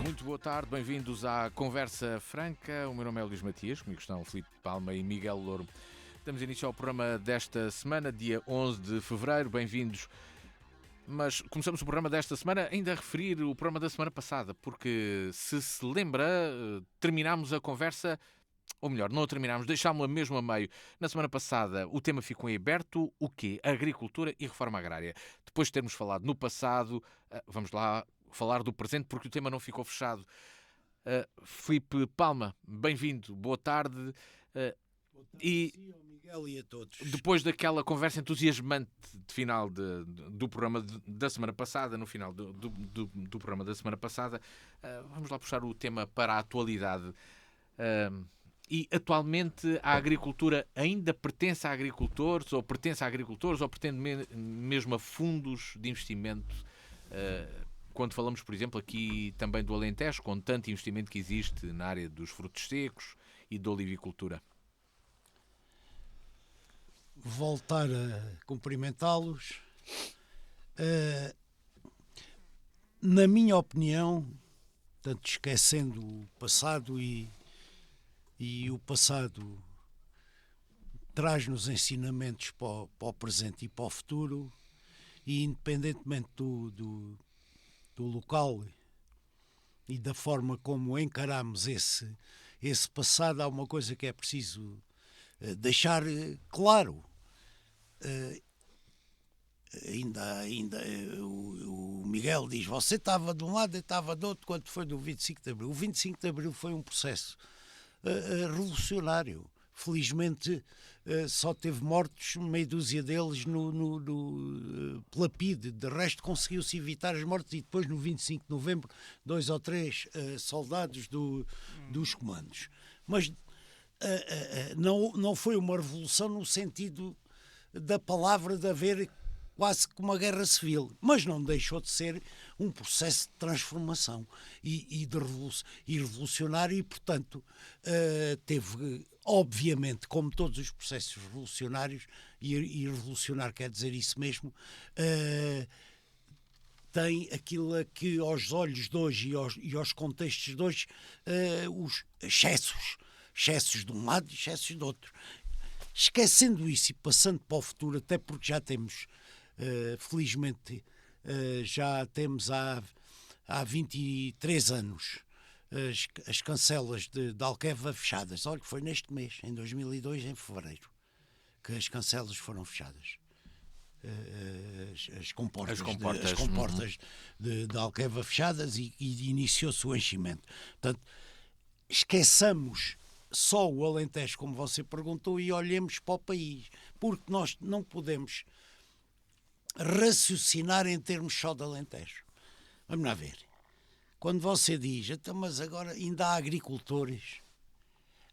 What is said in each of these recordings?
Muito boa tarde, bem-vindos à Conversa Franca. O meu nome é Luís Matias, comigo estão Filipe Palma e Miguel Louro. Damos início ao programa desta semana, dia 11 de fevereiro. Bem-vindos. Mas começamos o programa desta semana ainda a referir o programa da semana passada, porque se lembra, terminámos a conversa, ou melhor, não a terminámos, deixámos-la mesmo a meio. Na semana passada o tema ficou em aberto, o quê? Agricultura e reforma agrária. Depois de termos falado no passado, vamos lá falar do presente, porque o tema não ficou fechado. Filipe Palma, bem-vindo, boa tarde. Boa tarde a si, ao Miguel e a todos. Depois daquela conversa entusiasmante de final do programa da semana passada, no final do programa da semana passada, vamos lá puxar o tema para a atualidade. E atualmente a agricultura ainda pertence a agricultores, ou pertence pretende mesmo a fundos de investimento? Quando falamos, por exemplo, aqui também do Alentejo, com tanto investimento que existe na área dos frutos secos e da olivicultura. Voltar a cumprimentá-los. Na minha opinião, tanto esquecendo o passado e o passado traz-nos ensinamentos para o presente e para o futuro, e independentemente do local e da forma como encaramos esse passado, há uma coisa que é preciso deixar claro. Ainda o Miguel diz, você estava de um lado e estava do outro quando foi do 25 de Abril. O 25 de Abril foi um processo revolucionário. Felizmente só teve mortos, meia dúzia deles pela PIDE. De resto conseguiu-se evitar as mortes, e depois no 25 de novembro 2 ou 3 soldados dos comandos. Mas não foi uma revolução no sentido da palavra de haver quase que uma guerra civil, mas não deixou de ser um processo de transformação e revolucionário, e portanto teve, obviamente, como todos os processos revolucionários, e revolucionar quer dizer isso mesmo, tem aquilo a que aos olhos de hoje e aos contextos de hoje, os excessos de um lado e excessos do outro. Esquecendo isso e passando para o futuro, até porque já temos, felizmente, já temos há 23 anos as cancelas de Alqueva fechadas. Olha, foi neste mês, em 2002, em fevereiro, que as cancelas foram fechadas. As comportas de Alqueva fechadas, e iniciou-se o enchimento. Portanto, esqueçamos só o Alentejo, como você perguntou, e olhemos para o país, porque nós não podemos raciocinar em termos só de Alentejo. Vamos lá ver. Quando você diz, então, mas agora ainda há agricultores,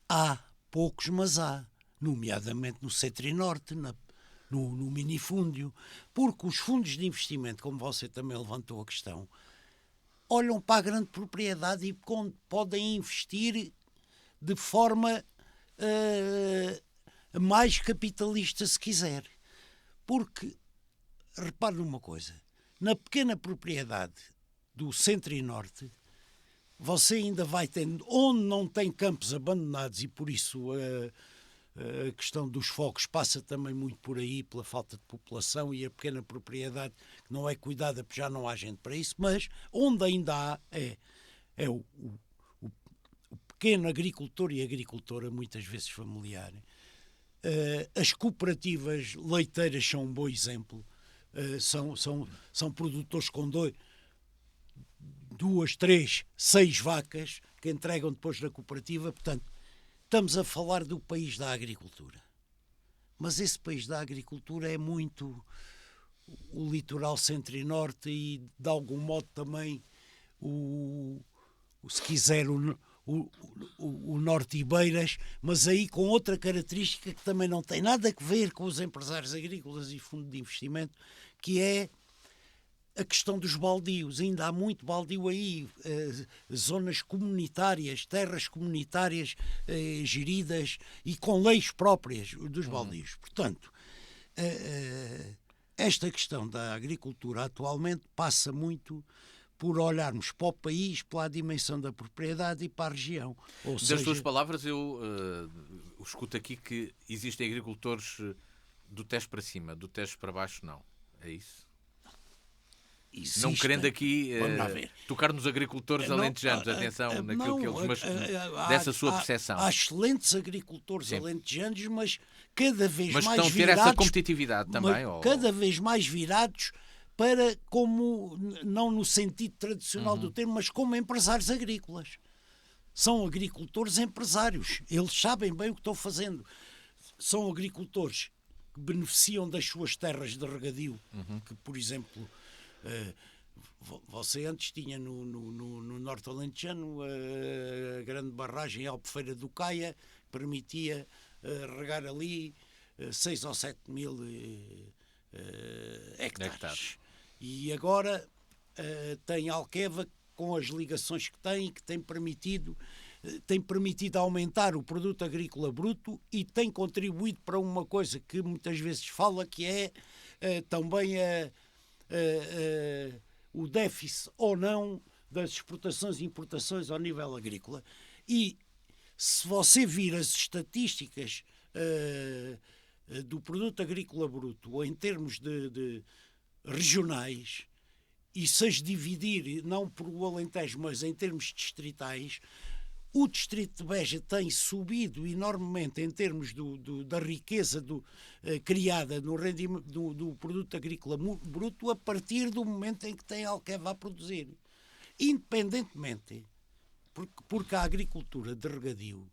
há poucos, mas há, nomeadamente no Centro e Norte, no minifúndio, porque os fundos de investimento, como você também levantou a questão, olham para a grande propriedade e podem investir de forma mais capitalista, se quiser. Porque, repare numa coisa, na pequena propriedade do Centro e Norte, você ainda vai tendo, onde não tem campos abandonados, e por isso a questão dos focos passa também muito por aí, pela falta de população e a pequena propriedade que não é cuidada porque já não há gente para isso, mas onde ainda há é o pequeno agricultor e agricultora, muitas vezes familiar. As cooperativas leiteiras são um bom exemplo. São produtores com 2, 3, 6 vacas que entregam depois na cooperativa. Portanto, estamos a falar do país da agricultura. Mas esse país da agricultura é muito o litoral centro e norte, e de algum modo também se quiser o Norte e Beiras, mas aí com outra característica que também não tem nada a ver com os empresários agrícolas e fundo de investimento, que é a questão dos baldios. Ainda há muito baldio aí, zonas comunitárias, terras comunitárias geridas e com leis próprias dos baldios. Portanto, esta questão da agricultura atualmente passa muito por olharmos para o país, pela dimensão da propriedade e para a região. Ou Das seja, tuas palavras, eu escuto aqui que existem agricultores do Tejo para cima, do Tejo para baixo, não. É isso? Não querendo aqui tocar nos agricultores alentejanos, atenção naquilo que eles... Mas dessa sua percepção. Há excelentes agricultores alentejanos, mas cada vez mas mais estão a ter virados... essa competitividade também? Cada vez mais virados para, como, não no sentido tradicional do termo, mas como empresários agrícolas. São agricultores empresários. Eles sabem bem o que estão fazendo. São agricultores que beneficiam das suas terras de regadio, que, por exemplo... você antes tinha no Norte Alentejano a grande barragem Albufeira do Caia, que permitia regar ali 6 ou 7 mil hectares. E agora tem Alqueva, com as ligações que tem permitido aumentar o produto agrícola bruto e tem contribuído para uma coisa que muitas vezes fala, que é também o déficit ou não das exportações e importações ao nível agrícola. E se você vir as estatísticas do produto agrícola bruto, ou em termos de regionais, e se as dividir, não por o Alentejo, mas em termos distritais, o distrito de Beja tem subido enormemente em termos da riqueza criada no rendimento do produto agrícola bruto a partir do momento em que tem Alqueva a produzir. Independentemente, porque a agricultura de regadio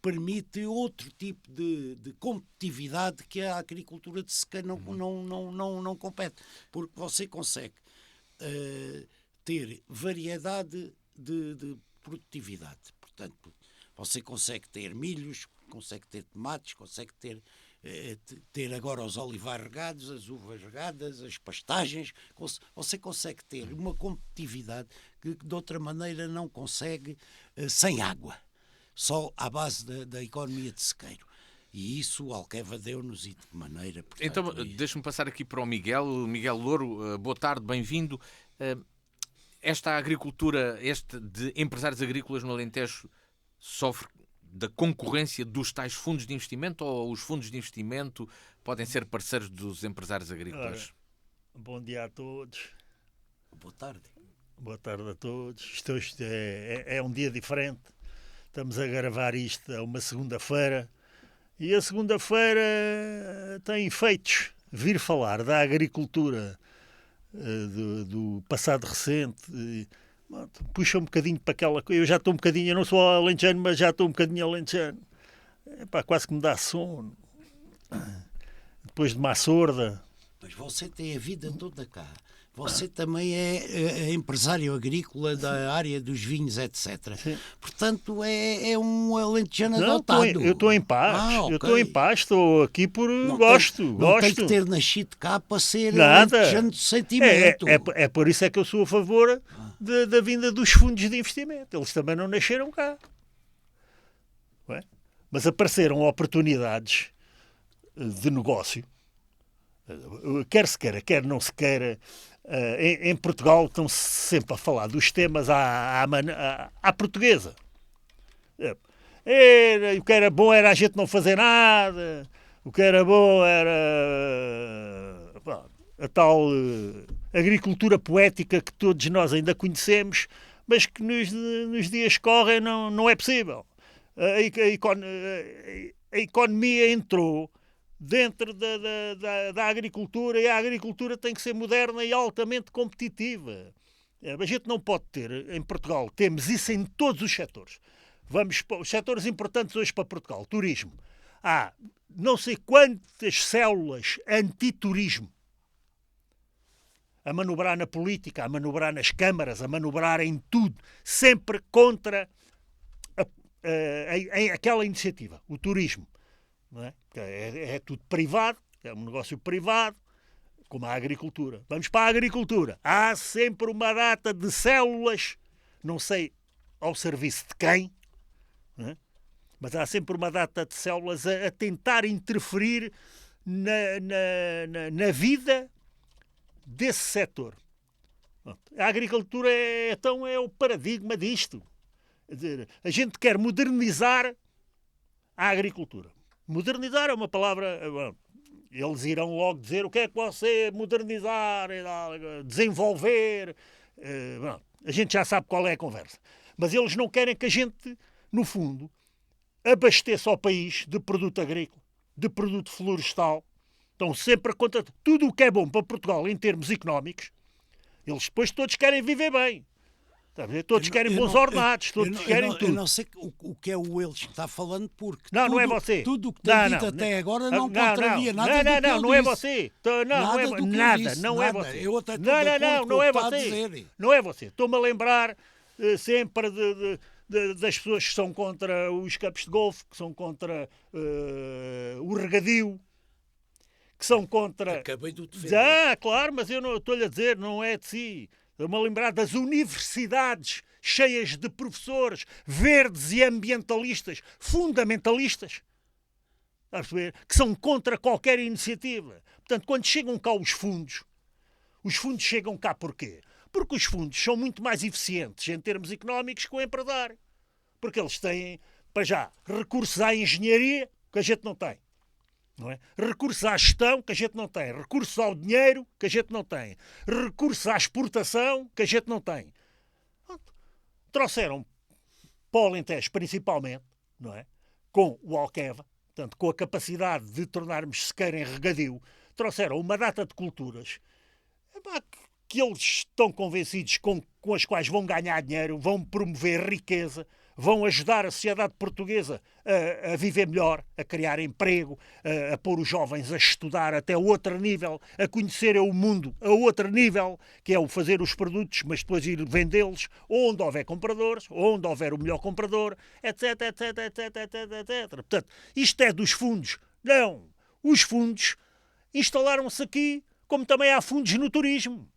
permite outro tipo de competitividade que a agricultura de seca não compete. Porque você consegue ter variedade de produtividade. Portanto, você consegue ter milhos, consegue ter tomates, consegue ter agora os olivais regados, as uvas regadas, as pastagens. Você consegue ter uma competitividade que de outra maneira não consegue sem água, só à base da economia de sequeiro. E isso o Alqueva deu-nos e de que maneira. Portanto, então, deixa-me passar aqui para o Miguel. Miguel Louro, boa tarde, bem-vindo. Esta agricultura, de empresários agrícolas no Alentejo, sofre da concorrência dos tais fundos de investimento, ou os fundos de investimento podem ser parceiros dos empresários agrícolas? Bom dia a todos. Boa tarde. Boa tarde a todos. Isto é um dia diferente. Estamos a gravar isto a uma segunda-feira e a segunda-feira tem efeitos. Vir falar da agricultura do passado recente puxa um bocadinho para aquela coisa. Eu já estou um bocadinho, eu não sou alentejano, mas já estou um bocadinho alentejano. Quase que me dá sono depois de má sorda. Mas você tem a vida toda cá. Você também é empresário agrícola da área dos vinhos, etc. Sim. Portanto, é um alentejano adotado. Eu estou em paz. Okay. Eu estou em paz, estou aqui por gosto. Não tem que ter nascido cá para ser nada. Alentejano de sentimento. É por isso é que eu sou a favor da vinda dos fundos de investimento. Eles também não nasceram cá. Não é? Mas apareceram oportunidades de negócio. Quer se queira, quer não se queira. Em Portugal estão-se sempre a falar dos temas à portuguesa. O que era bom era a gente não fazer nada, o que era bom era a tal agricultura poética que todos nós ainda conhecemos, mas que nos dias que correm não é possível. A economia entrou dentro da agricultura, e a agricultura tem que ser moderna e altamente competitiva. A gente não pode ter, em Portugal, temos isso em todos os setores. Vamos para os setores importantes hoje para Portugal. Turismo. Há não sei quantas células antiturismo a manobrar na política, a manobrar nas câmaras, a manobrar em tudo, sempre contra aquela iniciativa, o turismo. Não é? É tudo privado, é um negócio privado, como a agricultura. Vamos para a agricultura. Há sempre uma data de células, não sei ao serviço de quem, não é? Mas há sempre uma data de células a tentar interferir na vida desse setor. A agricultura é o paradigma disto. Quer dizer, a gente quer modernizar a agricultura. Modernizar é uma palavra... Eles irão logo dizer o que é que você modernizar, desenvolver. A gente já sabe qual é a conversa. Mas eles não querem que a gente, no fundo, abasteça o país de produto agrícola, de produto florestal. Estão sempre a contra tudo o que é bom para Portugal em termos económicos. Eles depois todos querem viver bem. Todos querem bons ordenados, todos querem tudo. Eu não sei o que é o eles que está falando, porque não é você. Tudo o que tem dito até agora não contraria nada do que ele não é disse. você. Não é você. Eu até estou de acordo com o que está a dizer. Não é você. Estou-me a lembrar sempre das pessoas que são contra os campos de golfe, que são contra o regadio, que são contra... Acabei de o defender. Claro, mas eu não estou-lhe a dizer, não é de si. Estou-me a lembrar das universidades cheias de professores verdes e ambientalistas, fundamentalistas, a perceber? Que são contra qualquer iniciativa. Portanto, quando chegam cá os fundos chegam cá porquê? Porque os fundos são muito mais eficientes em termos económicos que o empresário. Porque eles têm, para já, recursos à engenharia que a gente não tem. Não é? Recursos à gestão que a gente não tem, recursos ao dinheiro que a gente não tem, recursos à exportação que a gente não tem. Trouxeram para o Alentejo, principalmente, não é? Com o Alqueva, portanto, com a capacidade de tornarmos sequeira em regadio, trouxeram uma data de culturas que eles estão convencidos com as quais vão ganhar dinheiro, vão promover riqueza, vão ajudar a sociedade portuguesa a viver melhor, a criar emprego, a pôr os jovens a estudar até outro nível, a conhecerem o mundo a outro nível, que é o fazer os produtos, mas depois ir vendê-los, onde houver compradores, onde houver o melhor comprador, etc, etc, etc, etc, etc. Portanto, isto é dos fundos. Não. Os fundos instalaram-se aqui, como também há fundos no turismo.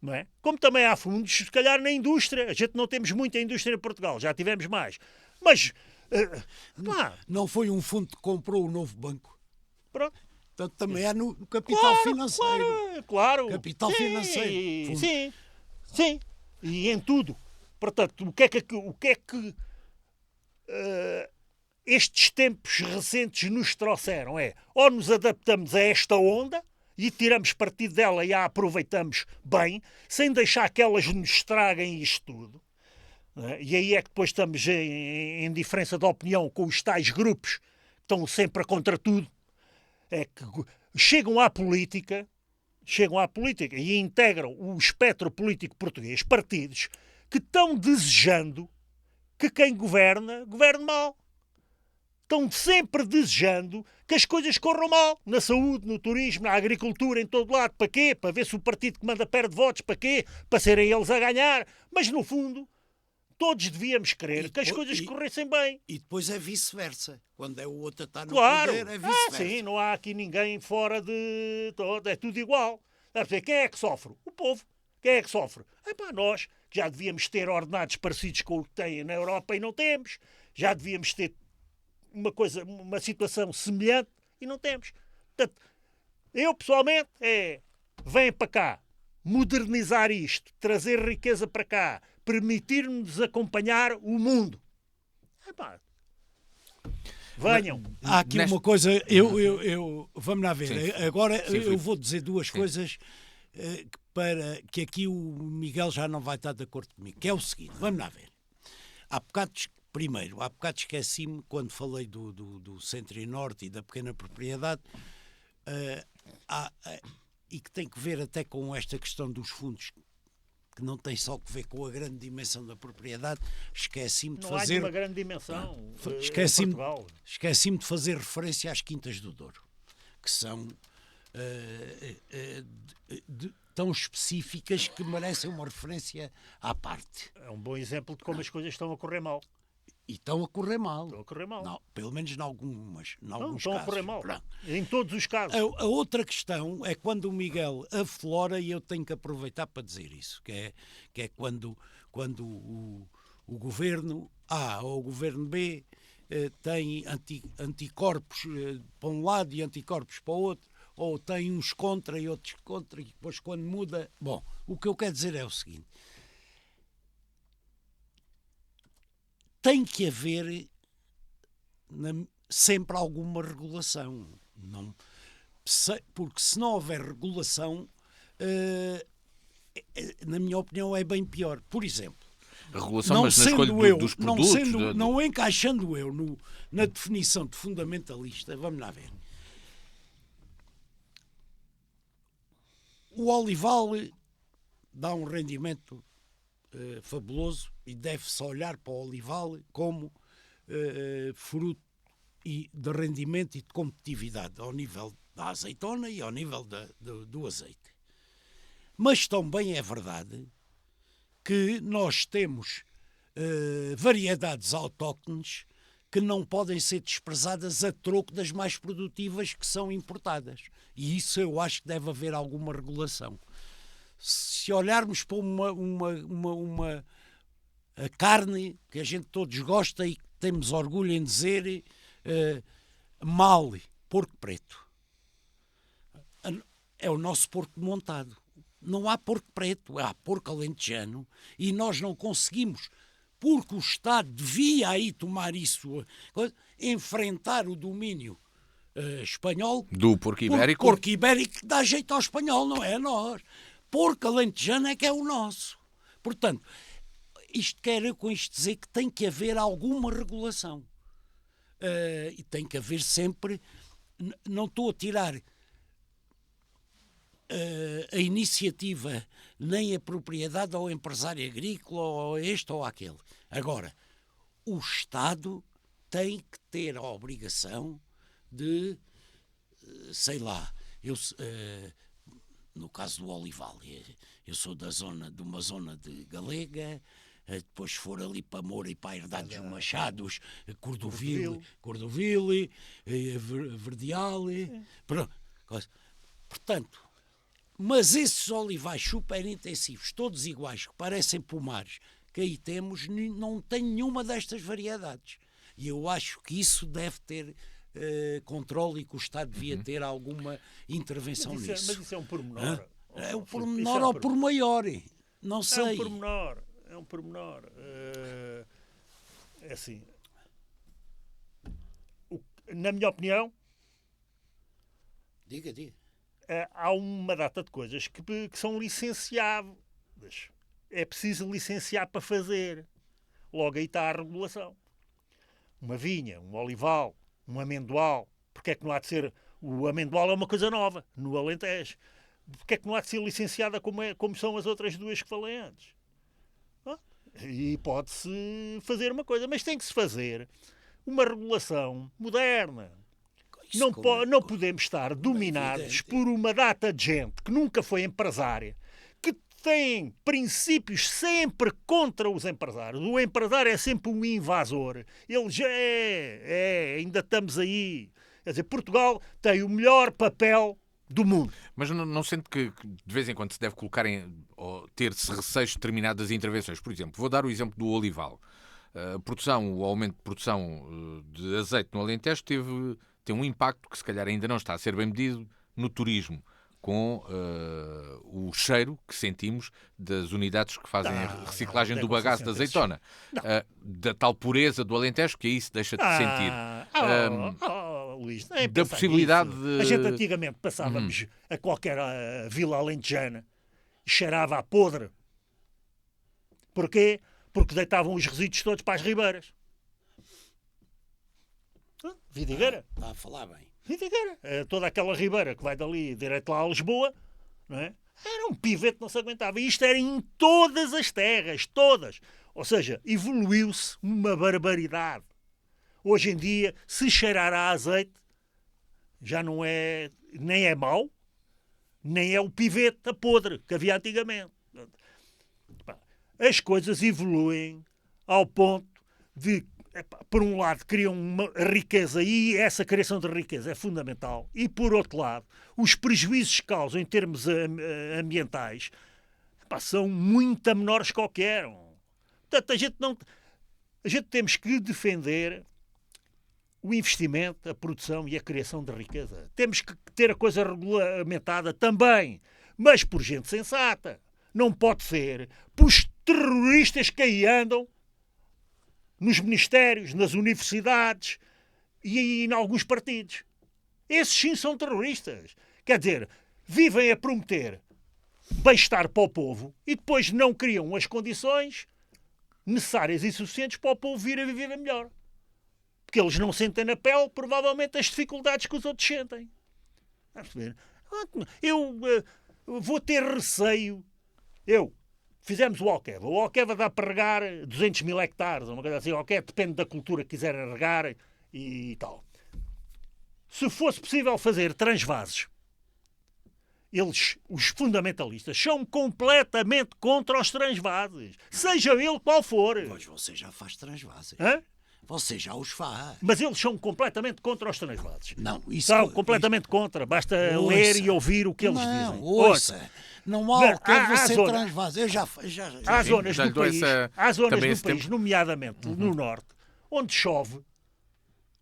Não é? Como também há fundos, se calhar, na indústria. A gente não temos muita indústria em Portugal, já tivemos mais. Mas, não foi um fundo que comprou o novo banco. Pronto. Portanto, também é no capital financeiro. Claro. Capital financeiro. Sim. E em tudo. Portanto, o que é que estes tempos recentes nos trouxeram? Ou nos adaptamos a esta onda, e tiramos partido dela e a aproveitamos bem, sem deixar que elas nos estraguem isto tudo. E aí é que depois estamos em diferença de opinião com os tais grupos que estão sempre contra tudo. É que chegam à política e integram o espectro político português, partidos que estão desejando que quem governa, governe mal. Estão sempre desejando que as coisas corram mal. Na saúde, no turismo, na agricultura, em todo lado. Para quê? Para ver se o partido que manda perde votos. Para quê? Para serem eles a ganhar. Mas, no fundo, todos devíamos querer que as coisas corressem bem. E depois é vice-versa. Quando é o outro a estar no claro. poder, é vice-versa. Sim, não há aqui ninguém fora de todo. É tudo igual. Quem é que sofre? O povo. Quem é que sofre? Nós, que já devíamos ter ordenados parecidos com o que têm na Europa e não temos. Já devíamos ter uma situação semelhante e não temos. Portanto, eu pessoalmente venho para cá modernizar isto, trazer riqueza para cá, permitir-nos acompanhar o mundo. Venham. Há aqui uma coisa, vamos lá ver. Sim. Agora eu vou dizer duas coisas para que aqui o Miguel já não vai estar de acordo comigo, que é o seguinte, vamos lá ver. Há bocado esqueci-me, quando falei do Centro e Norte e da pequena propriedade, e que tem que ver até com esta questão dos fundos, que não tem só que ver com a grande dimensão da propriedade, esqueci-me de fazer... Não há uma grande dimensão esqueci-me de fazer referência às Quintas do Douro, que são tão específicas que merecem uma referência à parte. É um bom exemplo de como as coisas estão a correr mal. E estão a correr mal. Estão a correr mal. Não, pelo menos em alguns estão casos. A correr mal. Pronto. Em todos os casos. A outra questão é quando o Miguel aflora, e eu tenho que aproveitar para dizer isso, que é quando o governo A ou o governo B tem anticorpos para um lado e anticorpos para o outro, ou tem uns contra e outros contra, e depois quando muda... Bom, O que eu quero dizer é o seguinte. Tem que haver sempre alguma regulação. Não, porque se não houver regulação, na minha opinião, é bem pior. Por exemplo, a regulação, mas na escolha dos produtos... Não encaixando eu na definição de fundamentalista, vamos lá ver. O olival dá um rendimento fabuloso e deve-se olhar para o olival como fruto de rendimento e de competitividade ao nível da azeitona e ao nível do azeite. Mas também é verdade que nós temos variedades autóctones que não podem ser desprezadas a troco das mais produtivas que são importadas. E isso eu acho que deve haver alguma regulação. Se olharmos para a carne que a gente todos gosta e que temos orgulho em dizer, porco preto. É o nosso porco montado. Não há porco preto, há porco alentejano e nós não conseguimos, porque o Estado devia aí tomar isso, enfrentar o domínio espanhol do porco ibérico. Porco ibérico dá jeito ao espanhol, não é a nós. Porco alentejano é que é o nosso. Portanto, quero com isto dizer que tem que haver alguma regulação. E tem que haver sempre... Não estou a tirar a iniciativa nem a propriedade ao empresário agrícola ou este ou aquele. Agora, o Estado tem que ter a obrigação de, sei lá, no caso do olival, eu sou de uma zona de Galega, depois for ali para Moura e para a Herdade dos Machados, Cordovil, Verdeal, portanto, mas esses olivais super intensivos, todos iguais, que parecem pomares, que aí temos, não tem nenhuma destas variedades. E eu acho que isso deve ter controle e que o Estado devia ter alguma intervenção nisso. Mas isso é um pormenor. É um pormenor ou por maior? Não sei. É um pormenor. É assim. Na minha opinião... Diga. Há uma data de coisas que são licenciáveis. É preciso licenciar para fazer. Logo aí está a regulação. Uma vinha, um olival, um amendoal. Porque é que não há de ser... O amendoal é uma coisa nova, no Alentejo. Porque é que não há de ser licenciada como são as outras duas que falei antes? E pode-se fazer uma coisa, mas tem que se fazer uma regulação moderna. Não podemos estar dominados por uma data de gente que nunca foi empresária, que tem princípios sempre contra os empresários. O empresário é sempre um invasor. Ele já ainda estamos aí. Quer dizer, Portugal tem o melhor papel do mundo. Mas não sente que de vez em quando se deve colocar ou ter-se receios de determinadas intervenções? Por exemplo, vou dar o exemplo do olival. O aumento de produção de azeite no Alentejo tem um impacto que se calhar ainda não está a ser bem medido no turismo, com o cheiro que sentimos das unidades que fazem a reciclagem do bagaço da azeitona. Da tal pureza do Alentejo que aí se deixa de sentir. Luís, da possibilidade de... A gente antigamente passávamos a qualquer vila alentejana e cheirava a podre. Porquê? Porque deitavam os resíduos todos para as ribeiras. Vidigueira. Está a falar bem. Vidigueira. Toda aquela ribeira que vai dali direto lá a Lisboa, não é? Era um pivete que não se aguentava. E isto era em todas as terras, todas. Ou seja, evoluiu-se uma barbaridade. Hoje em dia, se cheirar a azeite, já não é, nem é mau, nem é o pivete a podre que havia antigamente. As coisas evoluem ao ponto de, por um lado, criam uma riqueza e essa criação de riqueza é fundamental. E, por outro lado, os prejuízos que causam em termos ambientais são muito menores que qualquer. Portanto, a gente temos que defender o investimento, a produção e a criação de riqueza. Temos que ter a coisa regulamentada também, mas por gente sensata. não pode ser pelos terroristas que aí andam nos ministérios, nas universidades e em alguns partidos. Esses sim são terroristas. Quer dizer, vivem a prometer bem-estar para o povo e depois não criam as condições necessárias e suficientes para o povo vir a viver melhor. Porque eles não sentem na pele, provavelmente, as dificuldades que os outros sentem. Eu vou ter receio. Fizemos o Alqueva. O Alqueva dá para regar 200 mil hectares, uma coisa assim. O Alqueva depende da cultura que quiser regar e tal. Se fosse possível fazer transvases, eles, os fundamentalistas, são completamente contra os transvases. Seja ele qual for. Pois você já faz transvases. Hã? Você já os faz. Mas eles são completamente contra os transvases. Não, isso... São completamente contra. Basta ler e ouvir o que eles dizem. Ouça. Não há Alqueva sem zona. transvases. Eu já Há zonas do país, tempo. nomeadamente no norte, onde chove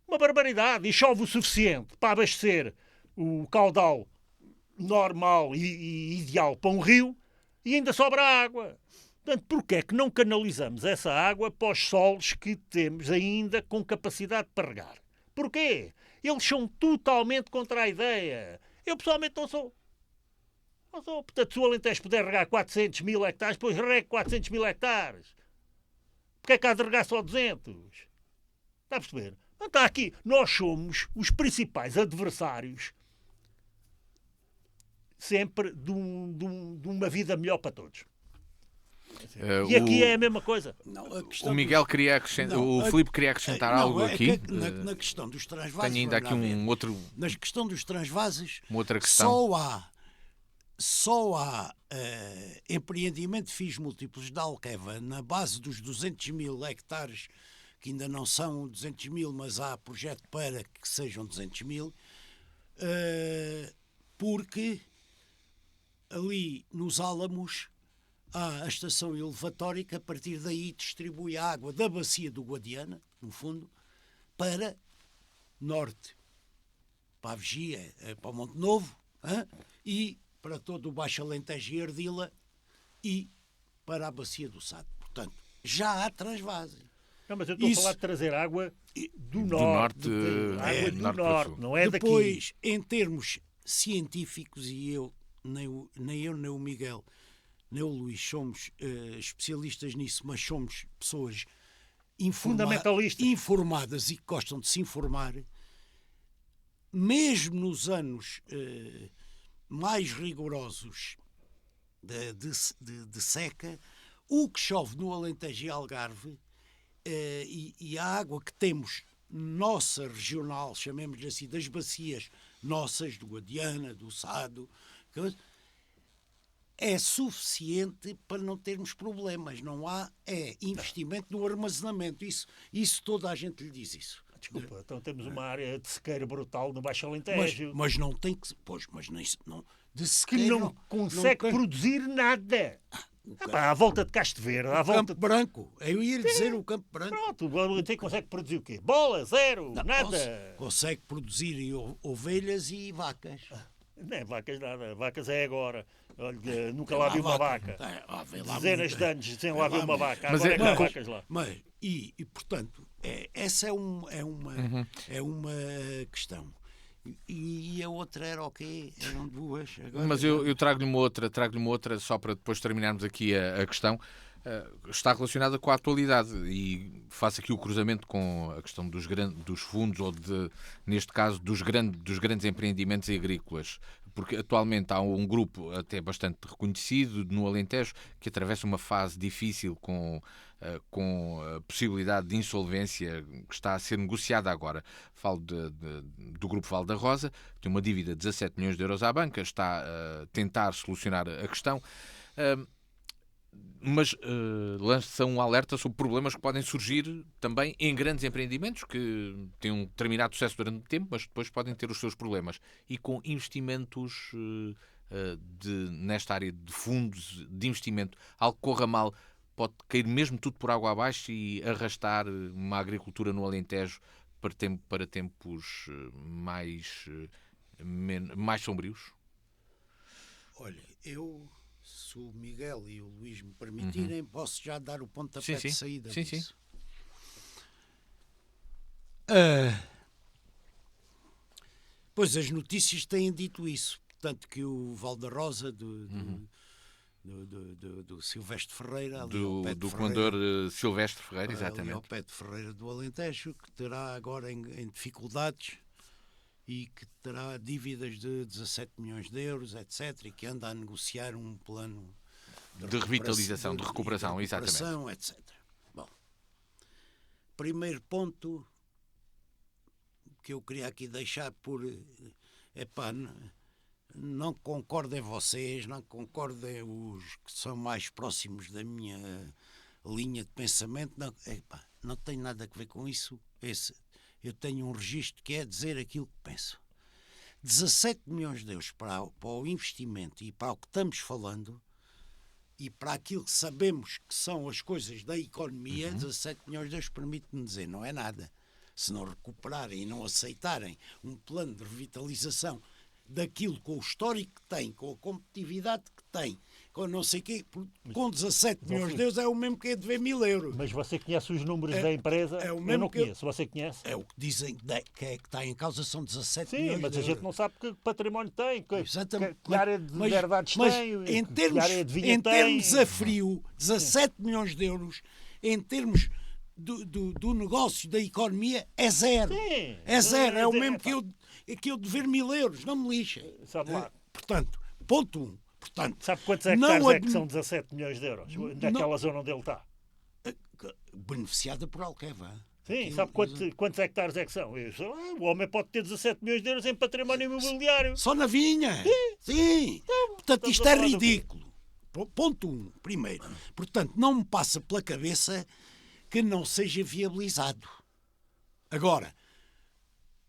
uma barbaridade e chove o suficiente para abastecer o caudal normal e ideal para um rio e ainda sobra água. Portanto, porquê é que não canalizamos essa água para os solos que temos ainda com capacidade para regar? Porquê? Eles são totalmente contra a ideia. Eu pessoalmente não sou. Portanto, se o Alentejo puder regar 400 mil hectares, depois regue 400 mil hectares. Porquê é que há de regar só 200? Está a perceber? Não está aqui. Nós somos os principais adversários sempre de uma vida melhor para todos. E aqui é a mesma coisa. Não, o Miguel queria acrescentar, o Filipe queria acrescentar algo aqui. Na questão dos transvases. Tenho ainda aqui Na questão dos transvases, uma outra questão. Só há empreendimento de FIIs múltiplos da Alqueva na base dos 200 mil hectares, que ainda não são 200 mil, mas há projeto para que sejam 200 mil, porque ali nos Álamos há a estação elevatória que a partir daí distribui a água da bacia do Guadiana, no fundo, para norte, para a Vigia, para o Monte Novo, e para todo o Baixo Alentejo e Ardila e para a bacia do Sado. Portanto, já há transvase. Não, mas eu estou a falar de trazer água do norte. Água do norte, não é daqui. Depois, em termos científicos, e nem o Miguel, nem o Luís somos especialistas nisso, mas somos pessoas informadas e que gostam de se informar, mesmo nos anos mais rigorosos de seca, o que chove no Alentejo e Algarve e a água que temos nossa regional, chamemos-lhe assim, das bacias nossas, do Guadiana, do Sado, é suficiente para não termos problemas. Não há investimento no armazenamento. Isso toda a gente lhe diz isso. Desculpa, então temos uma área de sequeira brutal no Baixo Alentejo. Mas não tem que... Pois, mas não, de sequeira, que não consegue produzir nada. À volta de Castro Verde, à volta Campo Branco. Eu ia dizer o Campo Branco. Pronto, o Alentejo consegue produzir o quê? Bola, zero, nada. Consegue produzir ovelhas e vacas. Não é vacas nada, vacas é agora. Olha, nunca lá vi uma vaca. Dezenas de anos sem lá ver uma vaca. Agora é que há vacas lá. E portanto, essa é uma questão. E a outra era o quê? Eram duas. Agora mas eu trago-lhe uma outra, só para depois terminarmos aqui a questão. Está relacionada com a atualidade e faço aqui o cruzamento com a questão dos fundos ou, neste caso, dos grandes empreendimentos agrícolas. Porque atualmente há um grupo até bastante reconhecido no Alentejo que atravessa uma fase difícil com a possibilidade de insolvência que está a ser negociada agora. Falo do Grupo Val da Rosa, tem uma dívida de 17 milhões de euros à banca, está a tentar solucionar a questão, mas lança um alerta sobre problemas que podem surgir também em grandes empreendimentos que têm um determinado sucesso durante o tempo, mas depois podem ter os seus problemas. E com investimentos nesta área de fundos de investimento, algo que corra mal, pode cair mesmo tudo por água abaixo e arrastar uma agricultura no Alentejo para tempos mais sombrios? Olha, eu se o Miguel e o Luís me permitirem, posso já dar o pontapé de saída sim, disso. sim. Pois as notícias têm dito isso. Portanto, que o Valderosa do Silvestre Ferreira, ali ao pé de Do Ferreira, comandor Silvestre Ferreira, ali ao exatamente. pé de Ferreira do Alentejo, que terá agora em dificuldades e que terá dívidas de 17 milhões de euros, etc. E que anda a negociar um plano De revitalização, de recuperação, etc. Bom, primeiro ponto que eu queria aqui deixar por... não concordem vocês, não concordem os que são mais próximos da minha linha de pensamento, não tem nada a ver com isso. Eu tenho um registro que é dizer aquilo que penso. 17 milhões de euros para o investimento e para o que estamos falando e para aquilo que sabemos que são as coisas da economia, 17 milhões de euros permite-me dizer, não é nada. Se não recuperarem e não aceitarem um plano de revitalização daquilo com o histórico que tem, com a competitividade que tem, com não sei o quê, com 17 milhões de euros é o mesmo que é dever 1000 euros. Mas você conhece os números da empresa? É o Eu mesmo não conheço. Você conhece? É o que dizem que está em causa, são 17 Sim, milhões mas de a euros. gente não sabe que património tem, Exatamente. que área de verdades mas tem, em que área de vinha em termos tem. a frio, 17 milhões de euros, em termos do negócio, da economia, é zero. Sim. É zero. É o mesmo que eu dever 1000 euros. Não me lixem. Sabe lá. Portanto, ponto 1. Portanto, Sabe quantos hectares é que são 17 milhões de euros? Naquela zona onde ele está? beneficiada por Alqueva. Sim, Aquilo- sabe quantos hectares é que são? O homem pode ter 17 milhões de euros em património imobiliário. Só na vinha. Sim. Portanto, estamos isto a é falar do quê? ridículo. Ponto 1, primeiro. Portanto, não me passa pela cabeça que não seja viabilizado. Agora,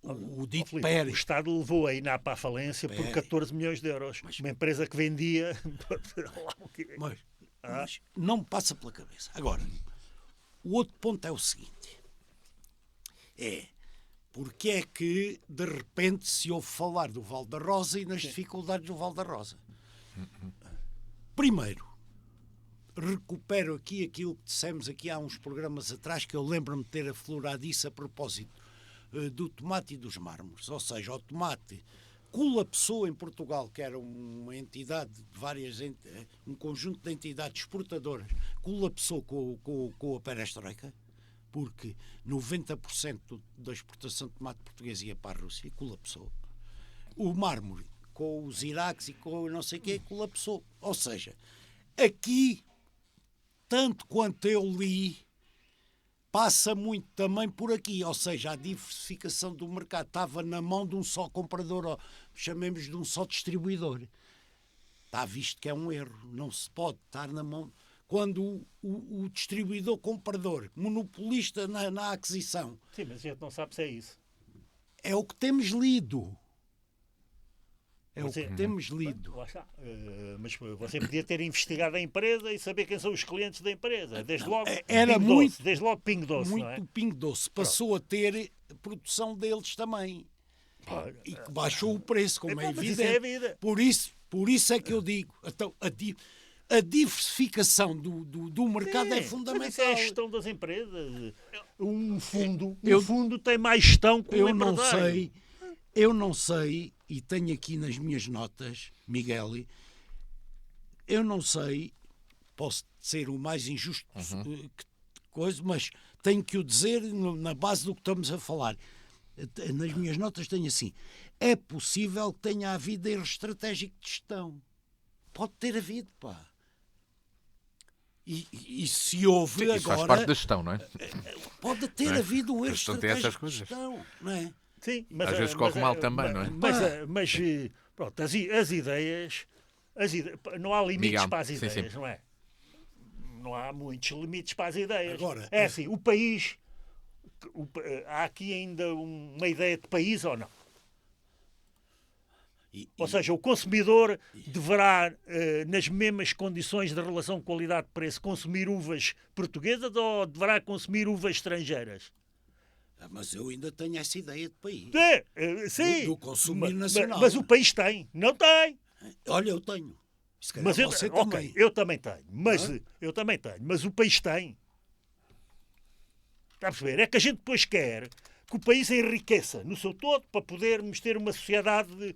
o dito Filipe, Pérez... o Estado levou a INAP à falência por Pérez. 14 milhões de euros. Uma empresa que vendia... Mas não me passa pela cabeça. Agora, o outro ponto é o seguinte. Porque é que, de repente, se ouve falar do Val da Rosa e nas dificuldades do Val da Rosa? Primeiro, recupero aqui aquilo que dissemos aqui há uns programas atrás, que eu lembro-me de ter aflorado isso a propósito do tomate e dos mármores. Ou seja, o tomate colapsou em Portugal, que era uma entidade de um conjunto de entidades exportadoras, colapsou com a perestroika, porque 90% da exportação de tomate português ia para a Rússia e colapsou. O mármore, com os Iraques e com não sei o quê, colapsou. Ou seja, aqui, tanto quanto eu li, passa muito também por aqui. Ou seja, a diversificação do mercado estava na mão de um só comprador, ou chamemos de um só distribuidor. Está visto que é um erro. Não se pode estar na mão... Quando o distribuidor comprador, monopolista na aquisição... Sim, mas a gente não sabe se é isso. É o que temos lido. É Você- o que temos lido. Lá está. Mas você podia ter investigado a empresa e saber quem são os clientes da empresa. Desde logo, Era Pingo muito- Doce. Desde logo Pingo Doce, não é? Muito Pingo Doce. Passou a ter produção deles também. E que baixou o preço, como é Epá, mas isso é a evidente. vida. Por isso é que eu digo. Então, a diversificação do mercado Sim, é mas fundamental. isso é a gestão das empresas. Um fundo Eu- tem mais gestão que um Eu não empresário. sei, e tenho aqui nas minhas notas, Miguel, eu não sei, posso ser o mais injusto que coisa, mas tenho que o dizer na base do que estamos a falar. Nas minhas notas tenho assim: é possível que tenha havido erro estratégico de gestão. Pode ter havido, pá. E se houve Isso faz agora, parte da gestão, não é? pode ter Não é? havido um erro A gestão tem essas estratégico de coisas. gestão, não é? Sim, mas, Às vezes corre mal também, não é? Mas, pronto, as ideias, não há limites Miguel, para as sim, ideias, sim. não é? Não há muitos limites para as ideias. Agora, é assim, o país, há aqui ainda uma ideia de país ou não? Ou seja, o consumidor deverá, nas mesmas condições de relação qualidade-preço, consumir uvas portuguesas ou deverá consumir uvas estrangeiras? Mas eu ainda tenho essa ideia de país. Sim. Do consumir nacional. Mas o país tem. Não tem. Olha, eu tenho. Se calhar Mas você também. eu também tenho. Mas Não é? eu também tenho. Mas o país tem. Está a perceber? É que a gente depois quer que o país enriqueça no seu todo para podermos ter uma sociedade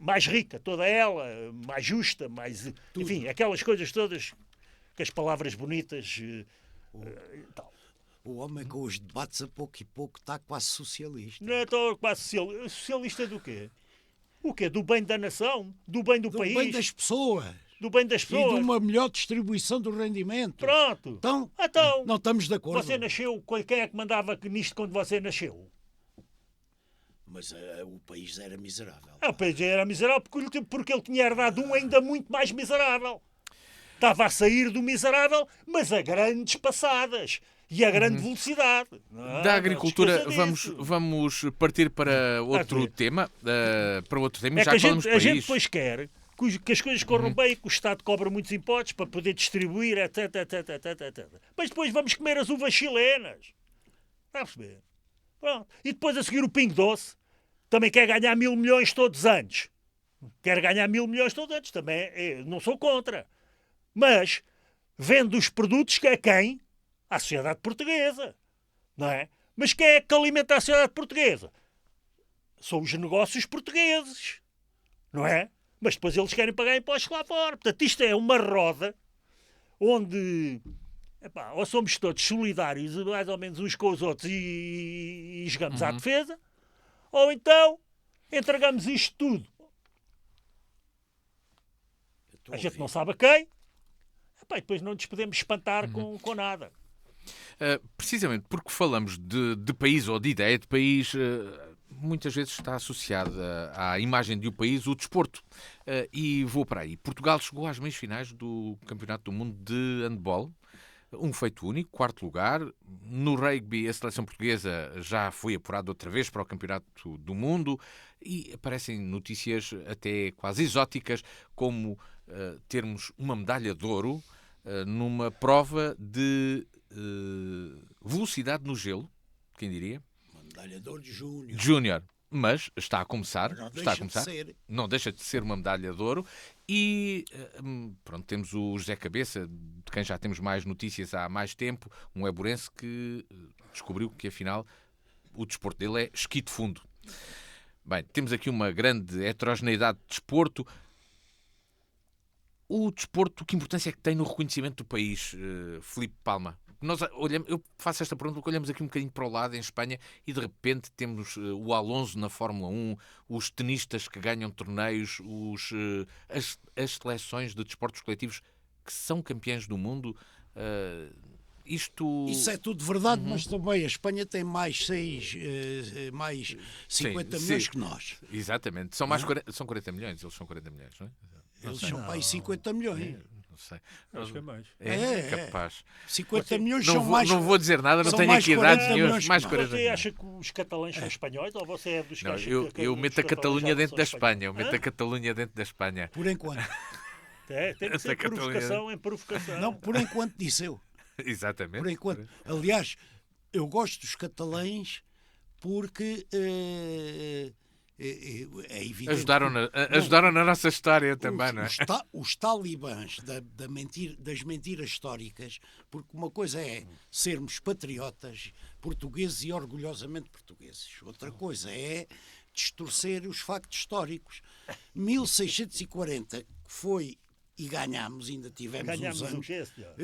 mais rica, toda ela, mais justa, mais. Enfim, aquelas coisas todas, que as palavras bonitas tal. O homem com os debates a pouco e pouco está quase socialista. Não é tão quase socialista do quê? O quê? Do bem da nação? Do bem do país? Do bem das pessoas. Do bem das E pessoas? de uma melhor distribuição do rendimento. Pronto. Então, não estamos de acordo. Você nasceu, quem é que mandava nisto quando você nasceu? Mas o país era miserável. O país era miserável porque ele tinha herdado um ainda muito mais miserável. Estava a sair do miserável, mas a grandes passadas e a grande velocidade. Da agricultura, não se esqueça vamos partir para outro tema. Para outro tema, já que falamos de a país. gente depois quer que as coisas corram bem, que o Estado cobra muitos impostos para poder distribuir, etc, etc, etc, etc. Mas depois vamos comer as uvas chilenas. Está a perceber? Pronto. E depois a seguir o Pingo Doce também quer ganhar 1.000 milhões todos os anos. Quer ganhar 1.000 milhões todos os anos. Também não sou contra. Mas vende os produtos a quem? À sociedade portuguesa. Não é? Mas quem é que alimenta a sociedade portuguesa? São os negócios portugueses. Não é? Mas depois eles querem pagar impostos lá fora. Portanto, isto é uma roda onde ou somos todos solidários, mais ou menos uns com os outros, e jogamos à defesa, ou então entregamos isto tudo. A gente não sabe a quem. E depois não nos podemos espantar com nada. Precisamente porque falamos de país ou de ideia de país, muitas vezes está associada à imagem de um país o desporto. E vou para aí. Portugal chegou às meias finais do Campeonato do Mundo de Handball. Um feito único, 4º lugar. No rugby, a seleção portuguesa já foi apurada outra vez para o Campeonato do Mundo e aparecem notícias até quase exóticas, como termos uma medalha de ouro numa prova de velocidade no gelo, quem diria? Uma medalha de ouro de Júnior. Júnior. Mas está a começar. Ser. Não deixa de ser uma medalha de ouro. E pronto, temos o José Cabeça, de quem já temos mais notícias há mais tempo, um eburense que descobriu que afinal o desporto dele é esqui de fundo. Bem, temos aqui uma grande heterogeneidade de desporto. O desporto, que importância é que tem no reconhecimento do país, Filipe Palma? Eu faço esta pergunta porque olhamos aqui um bocadinho para o lado, em Espanha, e de repente temos o Alonso na Fórmula 1, os tenistas que ganham torneios, as seleções de desportos coletivos que são campeões do mundo. Isso é tudo verdade, mas também a Espanha tem mais 50 milhões que nós. Exatamente. São 40 milhões, eles são 40 milhões, não é? Eles são para aí 50 milhões. Não sei. Acho que é mais. É capaz. 50 milhões são mais. Não vou dizer nada, não são tenho mais aqui dados 40 nenhum. milhões Mais que 40 Você milhões. acha que os catalães são espanhóis ou você é dos que Não, acha eu que meto os a catalães Catalunha já dentro são da espanhóis? Espanha. Eu meto a Catalunha dentro da Espanha. Por enquanto. Tem que ser Essa Catalunha. provocação em provocação. Não, por enquanto disse eu. Exatamente. Por enquanto. Aliás, eu gosto dos catalães porque é evidente. Ajudaram na nossa história também, não é? Os talibãs das mentiras históricas, porque uma coisa é sermos patriotas portugueses e orgulhosamente portugueses. Outra coisa é distorcer os factos históricos. 1640 foi e ganhámos, ainda tivemos Ganhámos uns o anos. quê, senhor?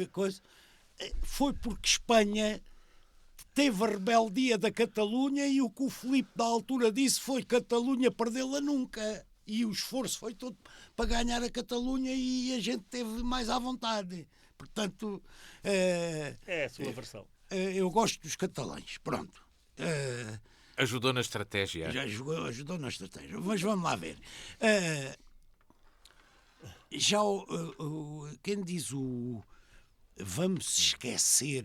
Foi porque Espanha teve a rebeldia da Catalunha e o que o Filipe da altura disse foi Catalunha perdê-la nunca. E o esforço foi todo para ganhar a Catalunha e a gente teve mais à vontade. Portanto... É a sua versão. eu gosto dos catalães. Pronto. Ajudou na estratégia. Já ajudou na estratégia. Mas vamos lá ver. Quem diz vamos esquecer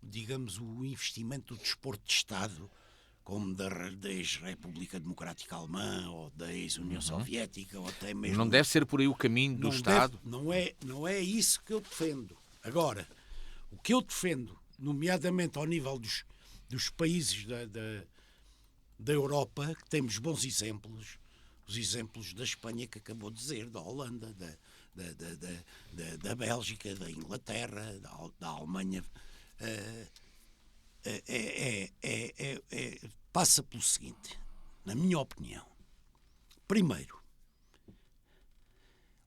digamos, o investimento do desporto de Estado, como da ex-República Democrática Alemã ou da ex-União Soviética, ou até mesmo... Não deve ser por aí o caminho do Estado. Não é isso que eu defendo. Agora, o que eu defendo, nomeadamente ao nível dos países da Europa, que temos bons exemplos, os exemplos da Espanha que acabou de dizer, da Holanda, da Bélgica, da Inglaterra, da Alemanha, passa pelo seguinte, na minha opinião. Primeiro,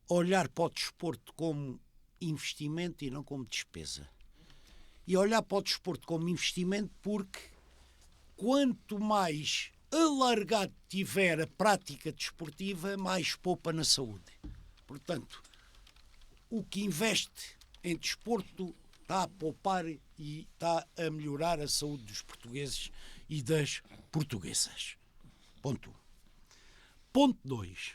olhar para o desporto como investimento e não como despesa. E olhar para o desporto como investimento porque quanto mais alargado tiver a prática desportiva, mais poupa na saúde. Portanto, o que investe em desporto está a poupar e está a melhorar a saúde dos portugueses e das portuguesas. Ponto 1. Ponto 2.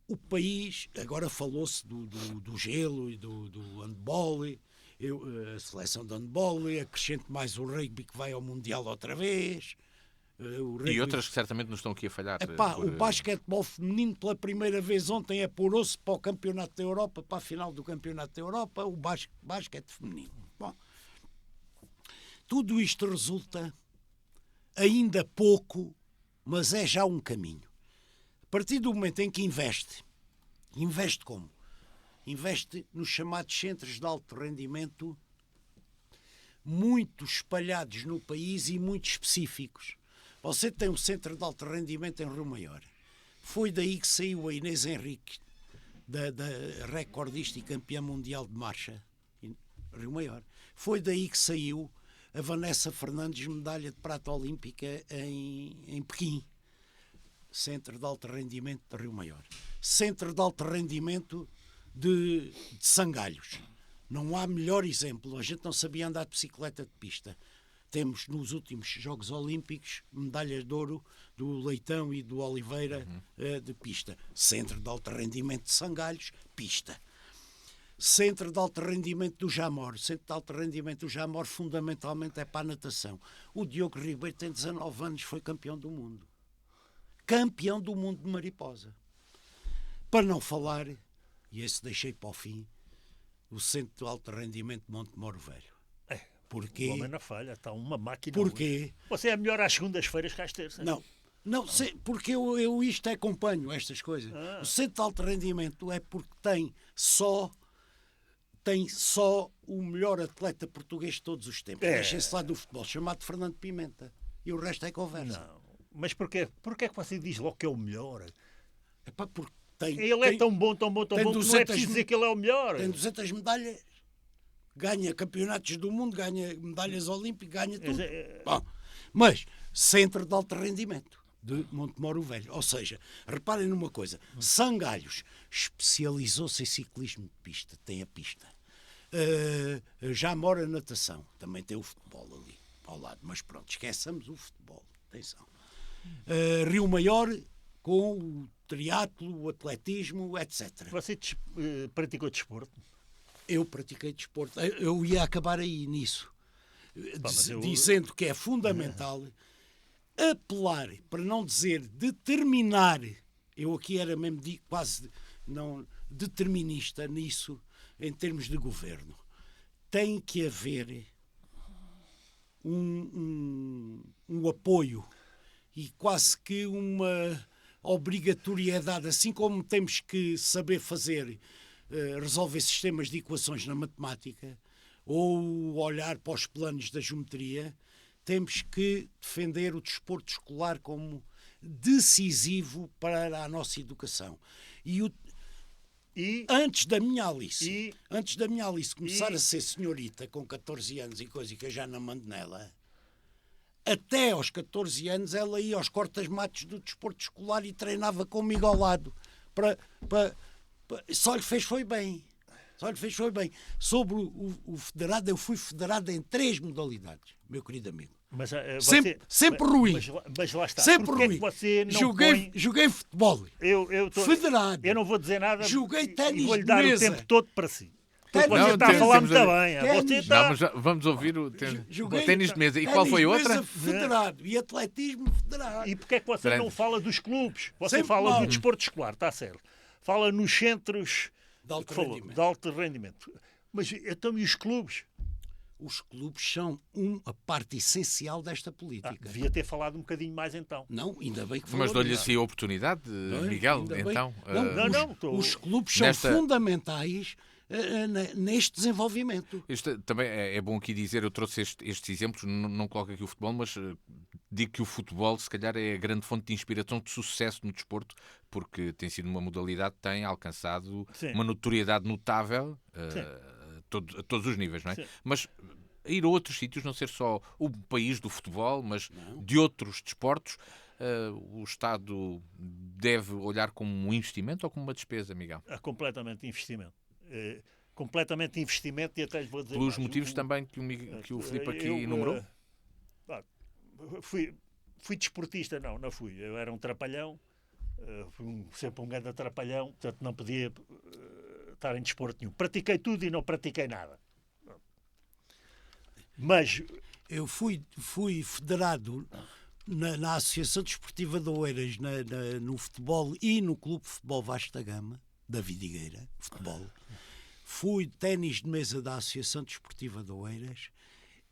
O país, agora falou-se do gelo e do handball, a seleção de handball, acrescente mais o rugby que vai ao Mundial outra vez. E outras que certamente nos estão aqui a falhar. O basquetebol feminino pela primeira vez ontem apurou-se para o Campeonato da Europa, para a final do Campeonato da Europa, o basquete feminino. Bom, tudo isto resulta ainda pouco, mas é já um caminho. A partir do momento em que investe como? Investe nos chamados centros de alto rendimento, muito espalhados no país e muito específicos. Você tem um centro de alto rendimento em Rio Maior. Foi daí que saiu a Inês Henrique, da recordista e campeã mundial de marcha, em Rio Maior. Foi daí que saiu a Vanessa Fernandes, medalha de prata olímpica em Pequim. Centro de alto rendimento de Rio Maior. Centro de alto rendimento de Sangalhos. Não há melhor exemplo. A gente não sabia andar de bicicleta de pista. Temos nos últimos Jogos Olímpicos medalhas de ouro do Leitão e do Oliveira de pista. Centro de alto rendimento de Sangalhos, pista. Centro de alto rendimento do Jamor. Centro de alto rendimento do Jamor fundamentalmente é para a natação. O Diogo Ribeiro tem 19 anos, foi campeão do mundo. Campeão do mundo de mariposa. Para não falar, e esse deixei para o fim, o Centro de Alto Rendimento de Montemoro Velho. Porquê? O homem na falha, está uma máquina. Porquê? Você é melhor às segundas-feiras que às terças. Não sei, porque eu isto acompanho estas coisas. O Centro de Alto Rendimento é porque tem só o melhor atleta português de todos os tempos. Deixem-se lá do futebol, chamado Fernando Pimenta. E o resto é conversa. Não. Mas porquê é que você diz logo que é o melhor? Porque ele é tão bom, que não é preciso dizer que ele é o melhor. Tem 200 medalhas, ganha campeonatos do mundo, ganha medalhas olímpicas, ganha tudo. Bom, mas Centro de Alto Rendimento de Montemoro Velho. Ou seja, reparem numa coisa, Sangalhos especializou-se em ciclismo de pista, tem a pista. Já mora natação, também tem o futebol ali ao lado, mas pronto, esqueçamos o futebol, atenção. Rio Maior com o triatlo, o atletismo, etc. Você praticou desporto? Eu pratiquei desporto. Eu ia acabar aí nisso. Dizendo que é fundamental apelar, para não dizer determinar, eu aqui era mesmo quase não determinista nisso, em termos de governo. Tem que haver um apoio e quase que uma obrigatoriedade, assim como temos que saber fazer, resolver sistemas de equações na matemática ou olhar para os planos da geometria, temos que defender o desporto escolar como decisivo para a nossa educação. Antes da minha Alice começar a ser senhorita com 14 anos e coisa que eu já não mando nela, até aos 14 anos ela ia aos cortas-matos do desporto escolar e treinava comigo ao lado. Só lhe fez foi bem. Sobre o federado, eu fui federado em 3 modalidades, meu querido amigo. Mas, sempre ruim. Mas lá está. Sempre ruim. É que você não joguei futebol. Federado. Eu não vou dizer nada. Joguei ténis. Vou-lhe dar de o mesa. tempo todo para si. Porque você está a falar muito bem. Vamos ouvir o ténis de mesa. E qual foi a outra? Federado. E atletismo federado. E porquê é que você não fala dos clubes? Você fala do desporto escolar, está certo. Fala nos centros de alto rendimento. Mas então e os clubes? Os clubes são a parte essencial desta política. Devia ter falado um bocadinho mais então. Não, ainda bem que falou. Mas dou-lhe assim a oportunidade, Miguel, ainda bem. então. Os clubes são fundamentais neste desenvolvimento. Isto também é bom aqui dizer, eu trouxe estes exemplos, não coloco aqui o futebol, mas digo que o futebol se calhar é a grande fonte de inspiração, de sucesso no desporto, porque tem sido uma modalidade que tem alcançado uma notoriedade notável a todos os níveis, não é? Sim. Mas ir a outros sítios, não ser só o país do futebol, mas de outros desportos, o Estado deve olhar como um investimento ou como uma despesa, Miguel? Completamente investimento. Completamente investimento e até lhe vou dizer pelos mais, motivos também que o Filipe aqui enumerou? Fui desportista, não fui. Eu era um trapalhão, fui sempre um grande trapalhão, portanto não podia estar em desporto nenhum. Pratiquei tudo e não pratiquei nada. Mas eu fui federado na Associação Desportiva de Oeiras, no futebol e no Clube de Futebol Vasco da Gama, da Vidigueira, futebol. Fui ténis de mesa da Associação Desportiva de Oeiras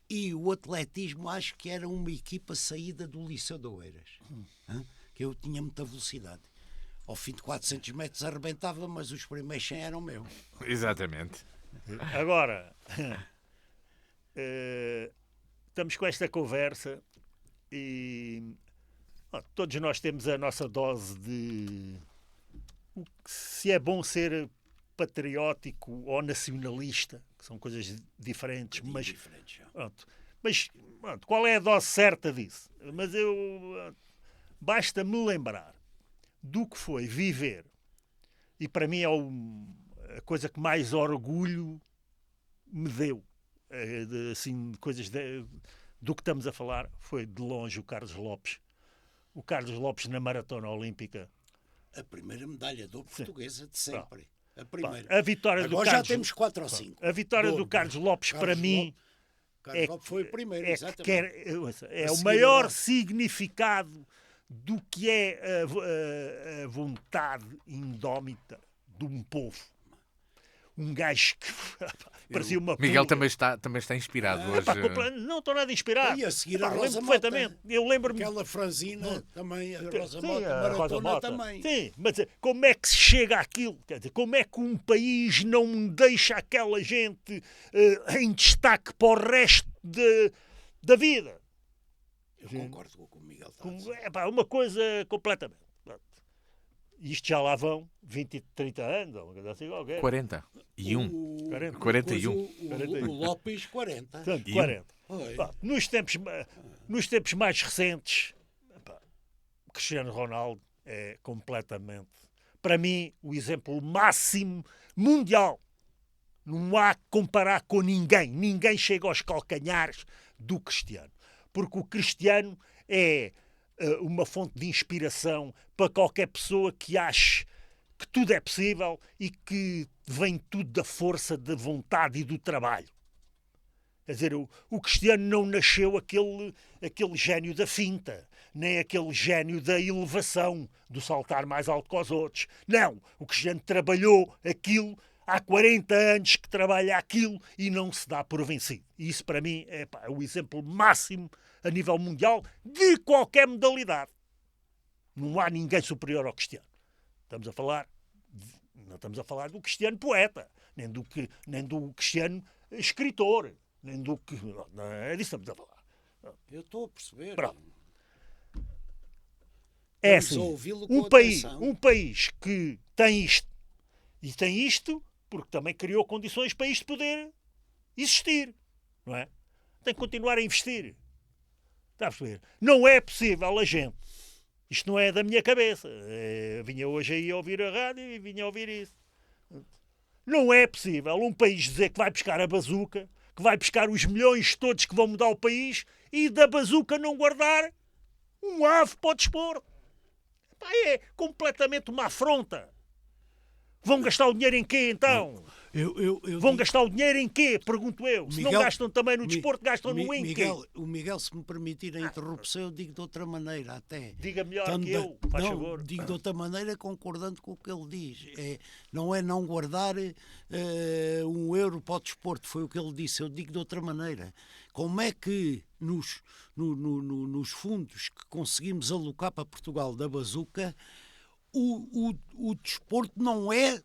e o atletismo acho que era uma equipa saída do Liceu de Oeiras, que eu tinha muita velocidade. Ao fim de 400 metros arrebentava, mas os primeiros 100 eram meus. Exatamente. Agora, estamos com esta conversa e todos nós temos a nossa dose de se é bom ser patriótico ou nacionalista, que são coisas diferentes, mas qual é a dose certa disso? Mas basta-me lembrar do que foi viver, e para mim é a coisa que mais orgulho me deu, do que estamos a falar, foi de longe o Carlos Lopes. O Carlos Lopes na Maratona Olímpica. A primeira medalha de ouro portuguesa de sempre. A primeira. A vitória Agora do Carlos, já temos 4 ou 5. A vitória do Carlos Lopes, para mim, Carlos Lopes foi o primeiro, exatamente. É o maior significado do que é a vontade indómita de um povo. Um gajo que parecia uma Miguel pulga. também está inspirado hoje. Não estou nada inspirado. E a seguir a Rosa perfeitamente. Mota. Eu lembro-me. Aquela franzina também, a Rosa Sim, Mota, a Rosa Maratona Mota. também. Sim, mas como é que se chega àquilo? Quer dizer, como é que um país não deixa aquela gente em destaque para o resto da vida? Eu concordo com o que o Miguel está a dizer. Uma coisa completamente. Isto já lá vão 20, 30 anos, ou uma coisa assim qualquer. 41. O Lopes, 40. Portanto, 40. Nos tempos mais recentes, o Cristiano Ronaldo é completamente, para mim, o exemplo máximo mundial. Não há que comparar com ninguém. Ninguém chega aos calcanhares do Cristiano. Porque o Cristiano é uma fonte de inspiração para qualquer pessoa que ache que tudo é possível e que vem tudo da força, da vontade e do trabalho. Quer dizer, o Cristiano não nasceu aquele gênio da finta, nem aquele gênio da elevação, do saltar mais alto que os outros. Não, o Cristiano trabalhou aquilo, há 40 anos que trabalha aquilo e não se dá por vencido. E isso para mim é o exemplo máximo a nível mundial de qualquer modalidade. Não há ninguém superior ao Cristiano. Não estamos a falar do Cristiano poeta, nem do Cristiano escritor, nem do que... Não é disso que estamos a falar. Eu estou a perceber. Pronto. É assim, um país que tem isto, e tem isto porque também criou condições para isto poder existir, não é? Tem que continuar a investir. Está a perceber? Não é possível a gente. Isto não é da minha cabeça. Vinha hoje aí a ouvir a rádio e vinha a ouvir isso. Não é possível um país dizer que vai buscar a bazuca, que vai buscar os milhões todos que vão mudar o país e da bazuca não guardar um ave para o desporto. É completamente uma afronta. Vão gastar o dinheiro em quê, então? Vão gastar o dinheiro em quê? Pergunto eu. Se não gastam também no desporto, gastam-no em quê? O Miguel, se me permitir a interrupção, eu digo de outra maneira até. Diga melhor que eu, faz favor. Digo de outra maneira, concordando com o que ele diz. Não é não guardar €1 para o desporto, foi o que ele disse. Eu digo de outra maneira. Como é que nos fundos que conseguimos alocar para Portugal da bazuca, o desporto não é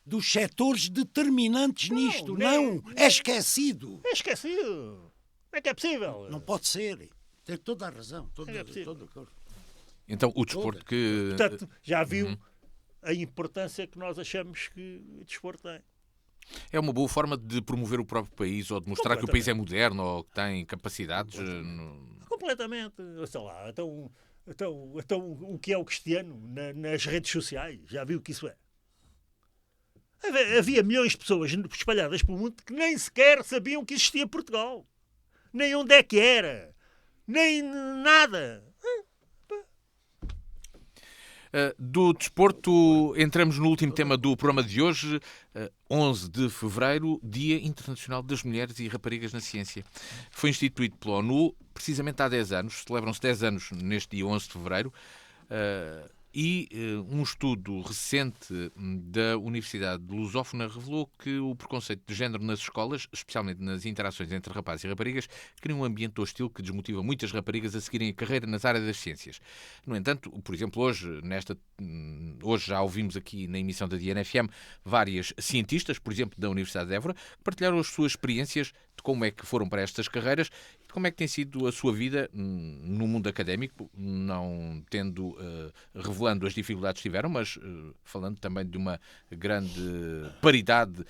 dos setores determinantes nisto? Não, é esquecido. É esquecido. Como é que é possível? Não pode ser. Tem toda a razão. Então, o desporto que... Portanto, já viu a importância que nós achamos que o desporto tem. É uma boa forma de promover o próprio país ou de mostrar que o país é moderno ou que tem capacidades? Completamente. Sei lá, então, o que é o Cristiano nas redes sociais? Já viu o que isso é? Havia milhões de pessoas espalhadas pelo mundo que nem sequer sabiam que existia Portugal. Nem onde é que era. Nem nada. Do desporto, entramos no último tema do programa de hoje, 11 de fevereiro, Dia Internacional das Mulheres e Raparigas na Ciência. Foi instituído pela ONU precisamente há 10 anos, celebram-se 10 anos neste dia 11 de fevereiro, e um estudo recente da Universidade de Lusófona revelou que o preconceito de género nas escolas, especialmente nas interações entre rapazes e raparigas, cria um ambiente hostil que desmotiva muitas raparigas a seguirem a carreira nas áreas das ciências. No entanto, por exemplo, hoje já ouvimos aqui na emissão da DNFM várias cientistas, por exemplo, da Universidade de Évora, que partilharam as suas experiências de como é que foram para estas carreiras e de como é que tem sido a sua vida no mundo académico, não revelando as dificuldades que tiveram, mas falando também de uma grande paridade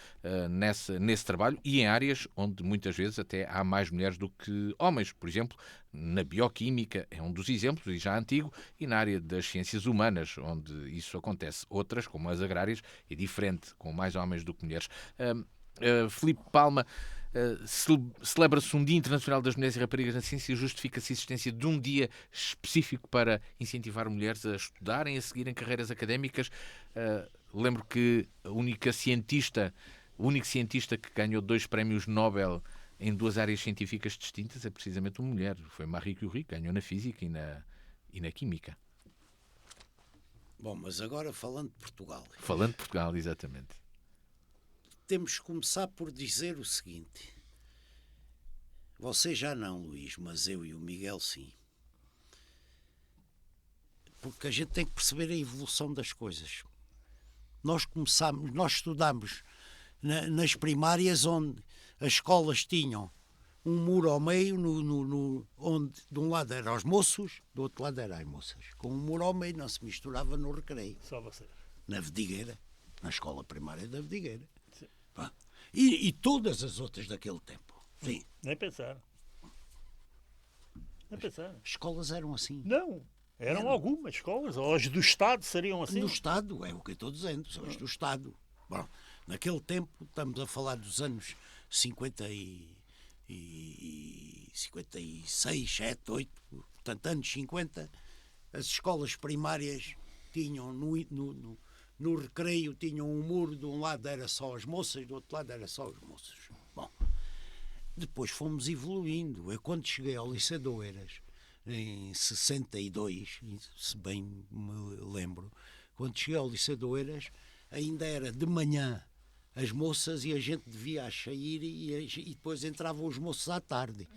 nesse trabalho e em áreas onde muitas vezes até há mais mulheres do que homens. Por exemplo, na bioquímica é um dos exemplos, e já antigo, e na área das ciências humanas, onde isso acontece. Outras, como as agrárias, é diferente, com mais homens do que mulheres. Filipe Palma, celebra-se um Dia Internacional das Mulheres e Raparigas na Ciência e justifica-se a existência de um dia específico para incentivar mulheres a estudarem, a seguirem carreiras académicas. Lembro que o único cientista que ganhou 2 prémios Nobel em 2 áreas científicas distintas é precisamente uma mulher. Foi Marie Curie, que ganhou na Física e na Química. Bom, mas agora falando de Portugal. Falando de Portugal, exatamente. Temos que começar por dizer o seguinte. Você já não, Luís, mas eu e o Miguel sim. Porque a gente tem que perceber a evolução das coisas. Nós estudamos nas primárias onde as escolas tinham um muro ao meio, onde de um lado eram os moços, do outro lado eram as moças. Com um muro ao meio não se misturava no recreio. Só vocês. Na Vedigueira, na escola primária da Vedigueira. E todas as outras daquele tempo. Sim. Nem pensar. Escolas eram assim. Não. Eram algumas escolas. Ou as do Estado seriam assim. Do Estado, é o que eu estou dizendo. São as do Estado. Bom, naquele tempo, estamos a falar dos anos 56, 7, 8, portanto, anos 50, as escolas primárias tinham no recreio tinham um muro, de um lado era só as moças, do outro lado era só os moços. Bom, depois fomos evoluindo. Eu, quando cheguei ao Liceu de Oeiras, em 62, se bem me lembro, quando cheguei ao Liceu de Oeiras, ainda era de manhã as moças e a gente devia sair e depois entravam os moços à tarde.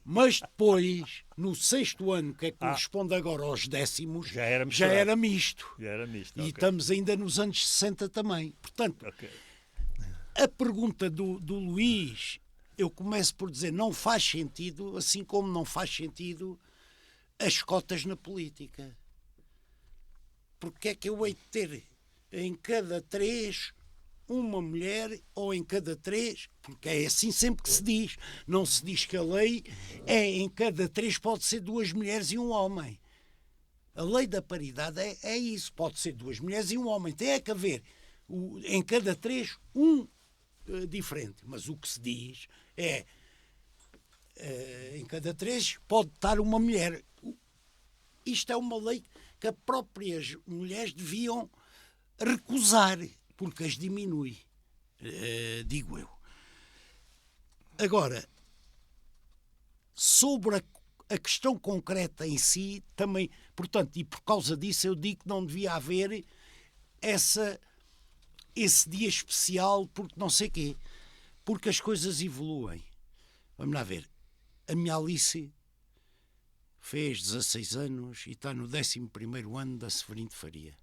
Mas depois, no 6º ano, que é que corresponde agora aos 10º, já era misto. E okay. Estamos ainda nos anos 60 também. Portanto, a pergunta do Luís, eu começo por dizer, não faz sentido, assim como não faz sentido as cotas na política. Porque é que eu hei de ter em cada 3 uma mulher, ou em cada 3, porque é assim sempre que se diz. Não se diz que a lei é em cada 3 pode ser 2 mulheres e um homem. A lei da paridade é isso, pode ser 2 mulheres e um homem. Tem que haver em cada 3 diferente. Mas o que se diz é em cada 3 pode estar uma mulher. isto é uma lei que as próprias mulheres deviam recusar, porque as diminui, digo eu. Agora, sobre a questão concreta em si, também, portanto, e por causa disso eu digo que não devia haver esse dia especial, porque não sei quê, porque as coisas evoluem. Vamos lá ver. A minha Alice fez 16 anos e está no 11º ano da Severino de Faria.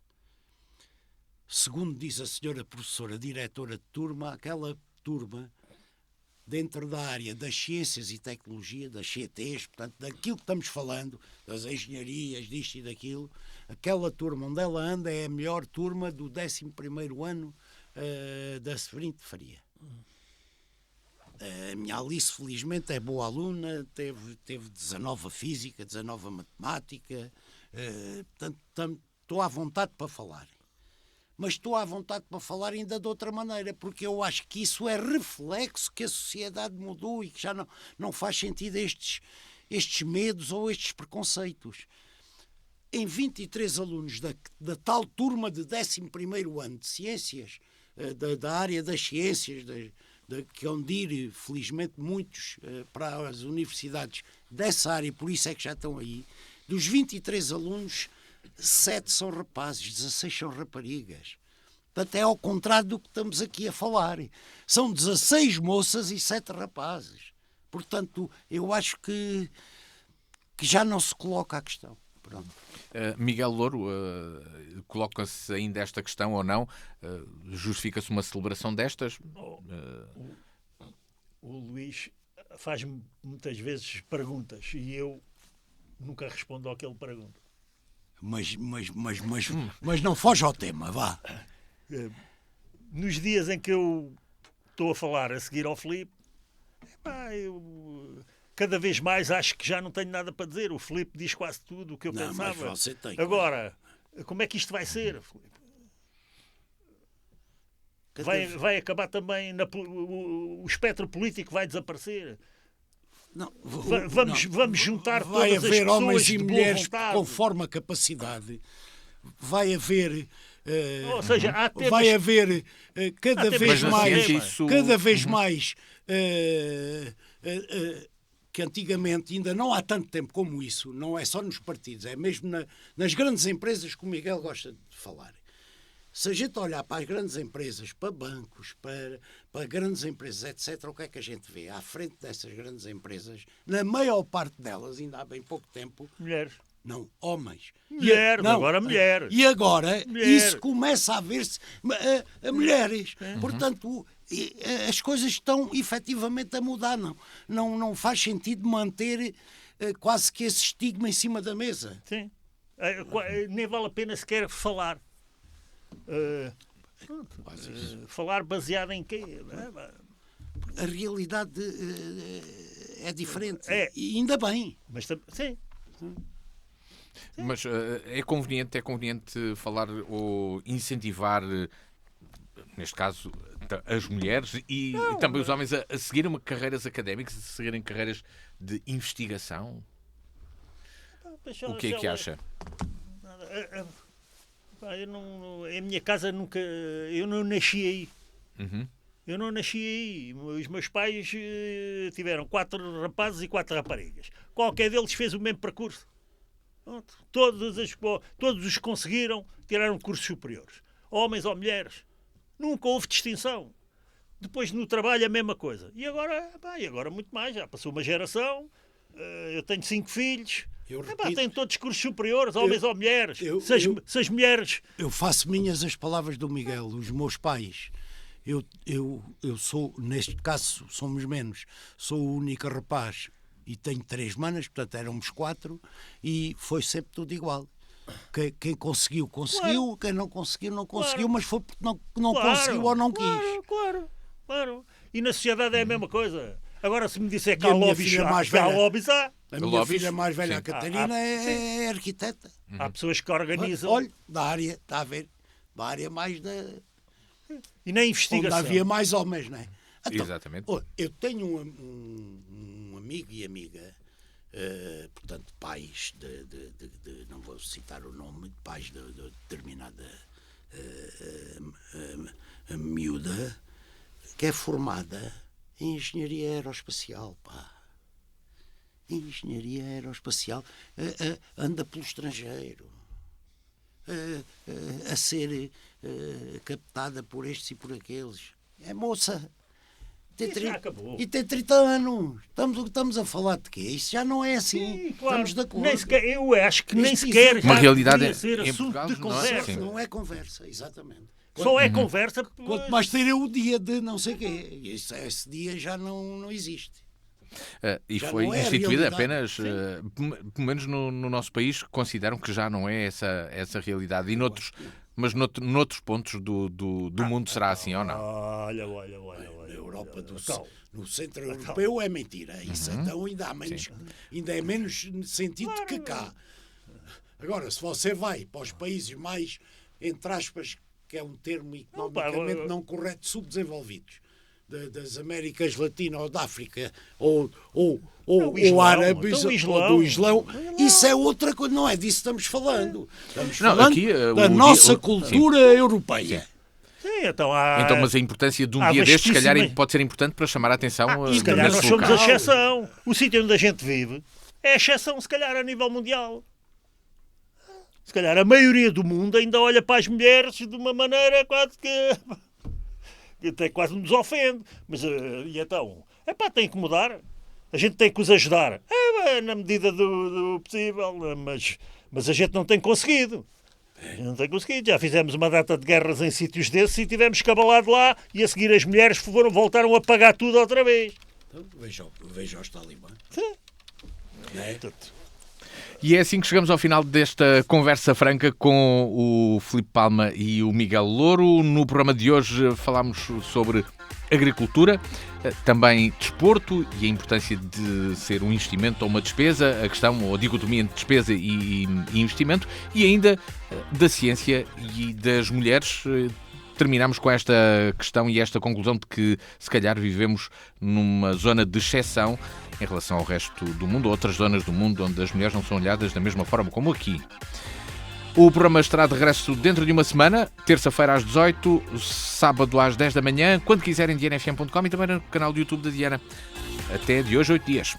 Segundo diz a senhora professora, diretora de turma, aquela turma, dentro da área das ciências e tecnologia, das CTs, portanto, daquilo que estamos falando, das engenharias, disto e daquilo, aquela turma onde ela anda é a melhor turma do 11º ano da Severino de Faria. A minha Alice, felizmente, é boa aluna, teve 19 a física, 19 a matemática, portanto, estou à vontade para falar. Mas estou à vontade para falar ainda de outra maneira, porque eu acho que isso é reflexo que a sociedade mudou e que já não faz sentido estes medos ou estes preconceitos. Em 23 alunos da tal turma de 11º ano de ciências, da área das ciências, que hão de ir, felizmente, muitos para as universidades dessa área, por isso é que já estão aí, dos 23 alunos, 7 são rapazes, 16 são raparigas. Portanto, é ao contrário do que estamos aqui a falar. São 16 moças e 7 rapazes. Portanto, eu acho que já não se coloca a questão. Pronto. Miguel Louro, coloca-se ainda esta questão ou não? Justifica-se uma celebração destas? O Luís faz-me muitas vezes perguntas e eu nunca respondo ao que ele pergunta. Mas não foge ao tema, vá. Nos dias em que eu estou a falar a seguir ao Filipe, eu cada vez mais acho que já não tenho nada para dizer. O Filipe diz quase tudo o que eu pensava. Mas você tem. Agora, como é que isto vai ser, Filipe? Vai acabar também, o espectro político vai desaparecer. Não, vamos juntar vai todas as haver pessoas homens e de boa mulheres vontade. conforme a capacidade. Vai haver Ou seja, há temas... vai haver cada vez mais que antigamente, ainda não há tanto tempo como isso, não é só nos partidos, é mesmo nas grandes empresas que o Miguel gosta de falar. Se a gente olhar para as grandes empresas, para bancos, para grandes empresas, etc., o que é que a gente vê? À frente dessas grandes empresas, na maior parte delas, ainda há bem pouco tempo... Mulheres. Não, homens. Mulheres, agora mulheres. E agora, mulheres. Isso começa a ver-se a mulheres. Portanto, as coisas estão efetivamente a mudar. Não faz sentido manter quase que esse estigma em cima da mesa. Sim. Nem vale a pena sequer falar. Falar baseado em quê? A realidade é diferente. E ainda bem. Mas, sim. Mas é conveniente falar ou incentivar, neste caso, as mulheres e também os homens a seguirem carreiras académicas, a seguirem carreiras de investigação? O que é que acha? Em minha casa nunca... Eu não nasci aí. Uhum. Eu não nasci aí. Os meus pais tiveram 4 rapazes e 4 raparigas. Qualquer deles fez o mesmo percurso. Todos os conseguiram, tiraram cursos superiores. Homens ou mulheres. Nunca houve distinção. Depois no trabalho a mesma coisa. E agora muito mais. Já passou uma geração. Eu tenho 5 filhos. Têm todos cursos superiores, homens ou mulheres. Se as mulheres... Eu faço minhas as palavras do Miguel. Os meus pais... Eu sou, neste caso, somos menos. Sou o único rapaz e tenho 3 manas, portanto éramos 4 e foi sempre tudo igual. Quem conseguiu, claro. Quem não conseguiu, não conseguiu, claro. Mas foi porque não conseguiu ou não quis. Claro. E na sociedade é a mesma coisa. Agora, se me disser que E há a minha lobbies, filha mais há velha- lobbies, há. A minha Lobbies? filha mais velha, Sim. a Catarina, é arquiteta. Há pessoas que organizam. Olha, da área, está a ver? Da área mais da... E na Onde investigação. havia mais homens, não é? Então, Exatamente. eu tenho um amigo e amiga portanto, pais não vou citar o nome, de pais de determinada miúda, que é formada em engenharia aeroespacial, pá. Engenharia aeroespacial, anda pelo estrangeiro, a ser captada por estes e por aqueles. É moça. Já acabou. E tem 30 anos. Estamos a falar de quê? Isso já não é assim. Sim, claro. Estamos de acordo. Nem sequer, eu acho que nem Isto sequer Uma já realidade podia ser em assunto Portugal, de não é? conversa. Sim. Não é conversa, exatamente. Só é conversa. Quanto mais ter o dia de não sei quê. Esse dia já não existe. E Já foi não é a instituída realidade. apenas, pelo menos no nosso país, consideram que já não é essa realidade. E mas noutros pontos do mundo será assim ou não? Olha. Na Europa, Então, no centro europeu, é mentira. Isso então ainda é menos sentido que cá. Agora, se você vai para os países mais, entre aspas, que é um termo economicamente não correto, subdesenvolvidos, das Américas Latinas ou da África ou árabes ou do Islão, isso é outra coisa, não é disso que estamos falando. Estamos falando aqui, da nossa cultura europeia. sim, então, Mas a importância de um há dia destes, se calhar, vastíssima- pode ser importante para chamar a atenção se calhar nesse nós somos local. a exceção. O sítio onde a gente vive é a exceção, se calhar, a nível mundial. Se calhar a maioria do mundo ainda olha para as mulheres de uma maneira quase que até quase nos ofende. Mas, e então? Tem que mudar. A gente tem que os ajudar. Na medida do possível. Mas a gente não tem conseguido. Já fizemos uma data de guerras em sítios desses e tivemos que abalar de lá e a seguir as mulheres voltaram a pagar tudo outra vez. Então, veja os talibãs. Sim. Não é? E é assim que chegamos ao final desta conversa franca com o Filipe Palma e o Miguel Louro. No programa de hoje falámos sobre agricultura, também desporto e a importância de ser um investimento ou uma despesa, a questão ou a dicotomia entre despesa e investimento, e ainda da ciência e das mulheres. Terminamos com esta questão e esta conclusão de que, se calhar, vivemos numa zona de exceção em relação ao resto do mundo, outras zonas do mundo onde as mulheres não são olhadas da mesma forma como aqui. O programa estará de regresso dentro de uma semana, terça-feira às 18, sábado às 10 da manhã, quando quiserem, dianafm.com e também no canal do YouTube da Diana. Até de hoje, 8 dias.